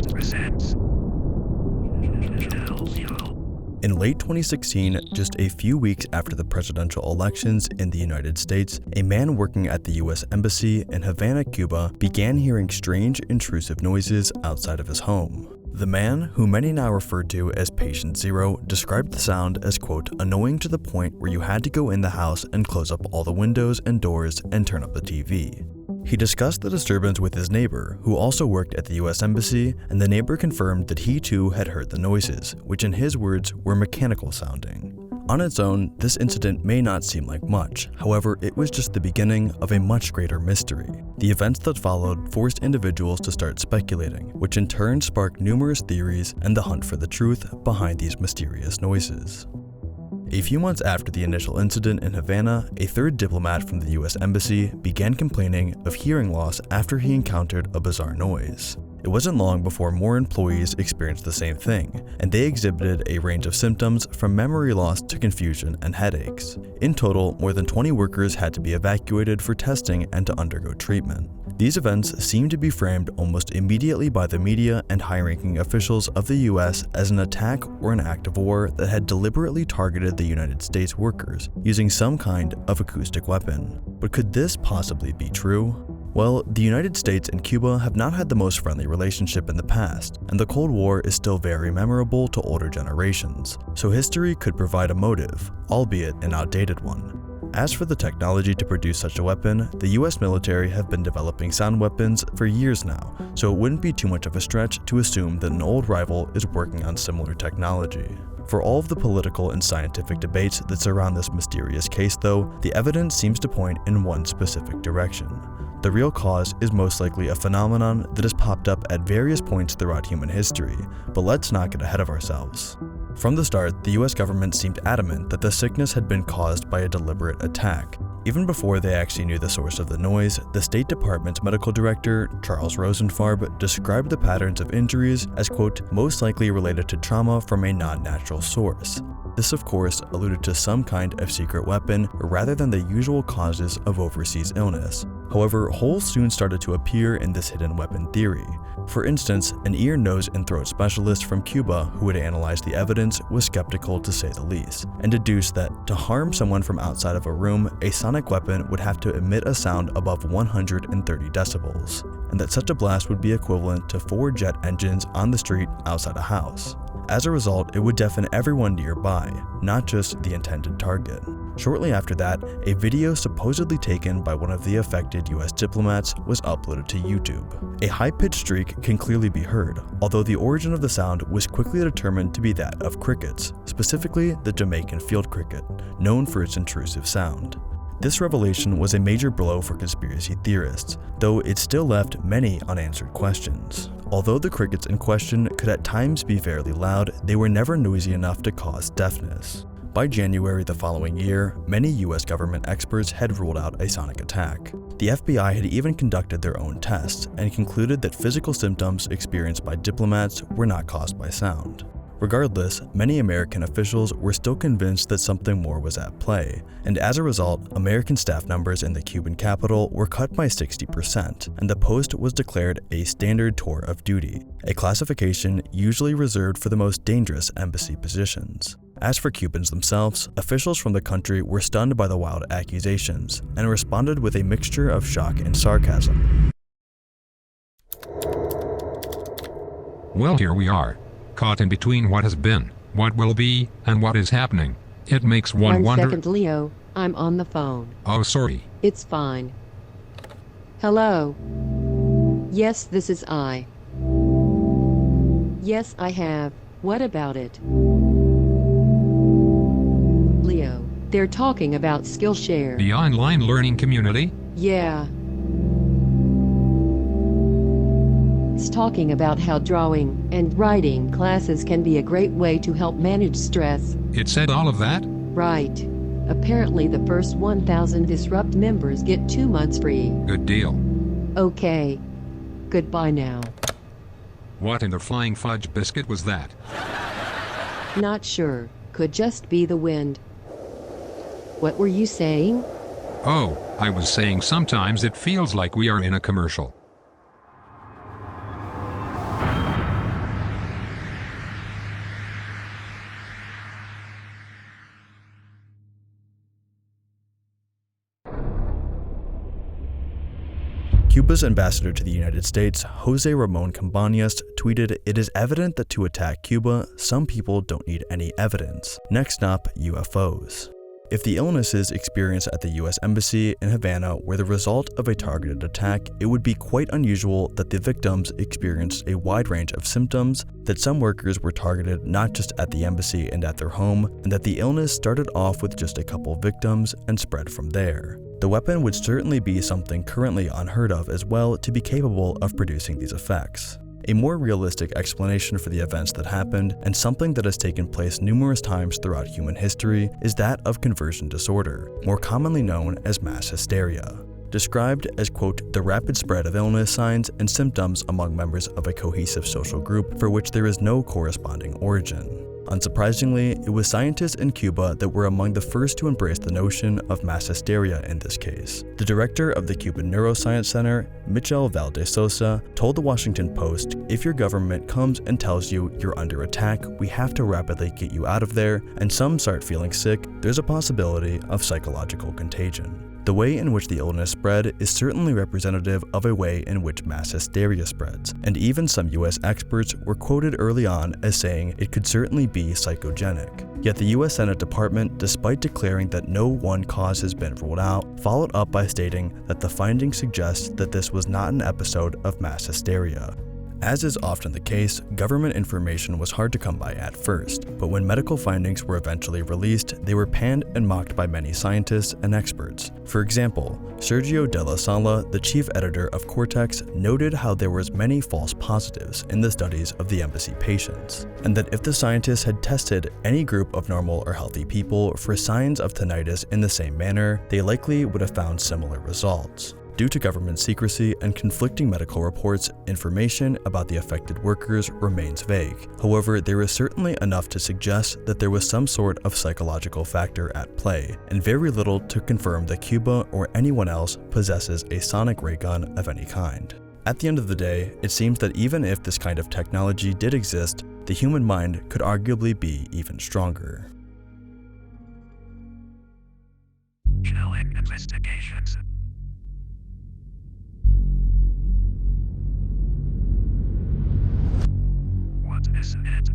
presents. In late 2016, just a few weeks after the presidential elections in the United States, a man working at the U.S. Embassy in Havana, Cuba, began hearing strange, intrusive noises outside of his home. The man, who many now refer to as Patient Zero, described the sound as, quote, annoying to the point where you had to go in the house and close up all the windows and doors and turn up the TV. He discussed the disturbance with his neighbor, who also worked at the U.S. Embassy, and the neighbor confirmed that he too had heard the noises, which in his words were mechanical sounding. On its own, this incident may not seem like much, however, it was just the beginning of a much greater mystery. The events that followed forced individuals to start speculating, which in turn sparked numerous theories and the hunt for the truth behind these mysterious noises. A few months after the initial incident in Havana, a third diplomat from the U.S. Embassy began complaining of hearing loss after he encountered a bizarre noise. It wasn't long before more employees experienced the same thing, and they exhibited a range of symptoms from memory loss to confusion and headaches. In total, more than 20 workers had to be evacuated for testing and to undergo treatment. These events seemed to be framed almost immediately by the media and high-ranking officials of the US as an attack or an act of war that had deliberately targeted the United States workers using some kind of acoustic weapon. But could this possibly be true? Well, the United States and Cuba have not had the most friendly relationship in the past, and the Cold War is still very memorable to older generations, so history could provide a motive, albeit an outdated one. As for the technology to produce such a weapon, the US military have been developing sound weapons for years now, so it wouldn't be too much of a stretch to assume that an old rival is working on similar technology. For all of the political and scientific debates that surround this mysterious case though, the evidence seems to point in one specific direction. The real cause is most likely a phenomenon that has popped up at various points throughout human history, but let's not get ahead of ourselves. From the start, the US government seemed adamant that the sickness had been caused by a deliberate attack. Even before they actually knew the source of the noise, the State Department's medical director, Charles Rosenfarb, described the patterns of injuries as, quote, most likely related to trauma from a non-natural source. This, of course, alluded to some kind of secret weapon rather than the usual causes of overseas illness. However, holes soon started to appear in this hidden weapon theory. For instance, an ear, nose, and throat specialist from Cuba who had analyzed the evidence was skeptical to say the least, and deduced that to harm someone from outside of a room, a sonic weapon would have to emit a sound above 130 decibels, and that such a blast would be equivalent to 4 jet engines on the street outside a house. As a result, it would deafen everyone nearby, not just the intended target. Shortly after that, a video supposedly taken by one of the affected US diplomats was uploaded to YouTube. A high-pitched shriek can clearly be heard, although the origin of the sound was quickly determined to be that of crickets, specifically the Jamaican field cricket, known for its intrusive sound. This revelation was a major blow for conspiracy theorists, though it still left many unanswered questions. Although the crickets in question could at times be fairly loud, they were never noisy enough to cause deafness. By January the following year, many US government experts had ruled out a sonic attack. The FBI had even conducted their own tests and concluded that physical symptoms experienced by diplomats were not caused by sound. Regardless, many American officials were still convinced that something more was at play, and as a result, American staff numbers in the Cuban capital were cut by 60%, and the post was declared a standard tour of duty, a classification usually reserved for the most dangerous embassy positions. As for Cubans themselves, officials from the country were stunned by the wild accusations, and responded with a mixture of shock and sarcasm. Well, here we are. Caught in between what has been, what will be, and what is happening. It makes one wonder— 1 second, Leo. I'm on the phone. Oh, sorry. It's fine. Hello? Yes, this is I. Yes, I have. What about it? Leo, they're talking about Skillshare. The online learning community? Yeah. It's talking about how drawing and writing classes can be a great way to help manage stress. It said all of that? Right. Apparently the first 1,000 Disrupt members get 2 months free. Good deal. Okay. Goodbye now. What in the flying fudge biscuit was that? Not sure. Could just be the wind. What were you saying? Oh, I was saying sometimes it feels like we are in a commercial. Cuba's ambassador to the United States, Jose Ramon Cabañas, tweeted, "It is evident that to attack Cuba, some people don't need any evidence." Next up, UFOs. If the illnesses experienced at the US Embassy in Havana were the result of a targeted attack, it would be quite unusual that the victims experienced a wide range of symptoms, that some workers were targeted not just at the embassy and at their home, and that the illness started off with just a couple victims and spread from there. The weapon would certainly be something currently unheard of as well to be capable of producing these effects. A more realistic explanation for the events that happened, and something that has taken place numerous times throughout human history, is that of conversion disorder, more commonly known as mass hysteria. Described as, quote, "the rapid spread of illness signs and symptoms among members of a cohesive social group for which there is no corresponding origin." Unsurprisingly, it was scientists in Cuba that were among the first to embrace the notion of mass hysteria in this case. The director of the Cuban Neuroscience Center, Michel Valdez-Sosa, told the Washington Post, "If your government comes and tells you you're under attack, we have to rapidly get you out of there, and some start feeling sick, there's a possibility of psychological contagion." The way in which the illness spread is certainly representative of a way in which mass hysteria spreads, and even some US experts were quoted early on as saying it could certainly be psychogenic. Yet the US Senate Department, despite declaring that no one cause has been ruled out, followed up by stating that the findings suggest that this was not an episode of mass hysteria. As is often the case, government information was hard to come by at first, but when medical findings were eventually released, they were panned and mocked by many scientists and experts. For example, Sergio de la Sala, the chief editor of Cortex, noted how there was many false positives in the studies of the embassy patients, and that if the scientists had tested any group of normal or healthy people for signs of tinnitus in the same manner, they likely would have found similar results. Due to government secrecy and conflicting medical reports, information about the affected workers remains vague. However, there is certainly enough to suggest that there was some sort of psychological factor at play, and very little to confirm that Cuba or anyone else possesses a sonic ray gun of any kind. At the end of the day, it seems that even if this kind of technology did exist, the human mind could arguably be even stronger. Chilling investigations. What is it?